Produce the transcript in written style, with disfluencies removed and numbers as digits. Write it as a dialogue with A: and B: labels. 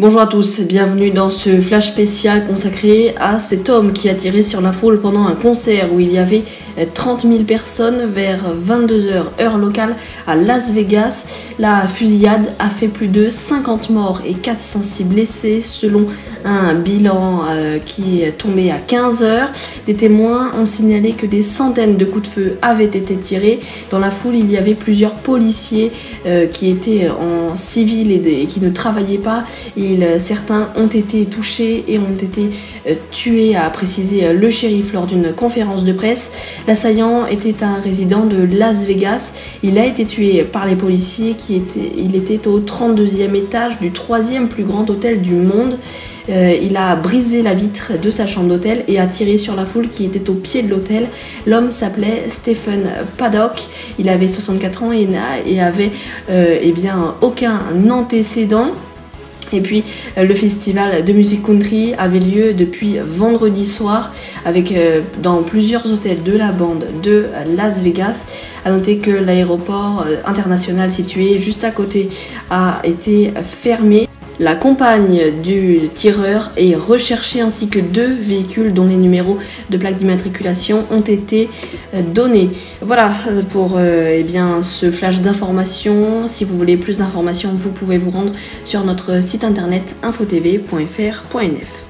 A: Bonjour à tous, bienvenue dans ce flash spécial consacré à cet homme qui a tiré sur la foule pendant un concert où il y avait 30 000 personnes vers 22 h heure locale à Las Vegas. La fusillade a fait plus de 50 morts et 406 blessés selon un bilan qui est tombé à 15 h. Des témoins ont signalé que des centaines de coups de feu avaient été tirés. Dans la foule, il y avait plusieurs policiers qui étaient en civil et qui ne travaillaient pas. Certains ont été touchés et ont été tués, a précisé le shérif lors d'une conférence de presse. L'assaillant était un résident de Las Vegas. Il a été tué par les policiers. Il était au 32e étage du 3e plus grand hôtel du monde. Il a brisé la vitre de sa chambre d'hôtel et a tiré sur la foule qui était au pied de l'hôtel. L'homme s'appelait Stephen Paddock. Il avait 64 ans et avait aucun antécédent. Et puis le festival de musique country avait lieu depuis vendredi soir dans plusieurs hôtels de la bande de Las Vegas. À noter que l'aéroport international situé juste à côté a été fermé. La compagne du tireur est recherchée ainsi que 2 véhicules dont les numéros de plaque d'immatriculation ont été donnés. Voilà pour ce flash d'informations. Si vous voulez plus d'informations, vous pouvez vous rendre sur notre site internet infotv.fr.nf.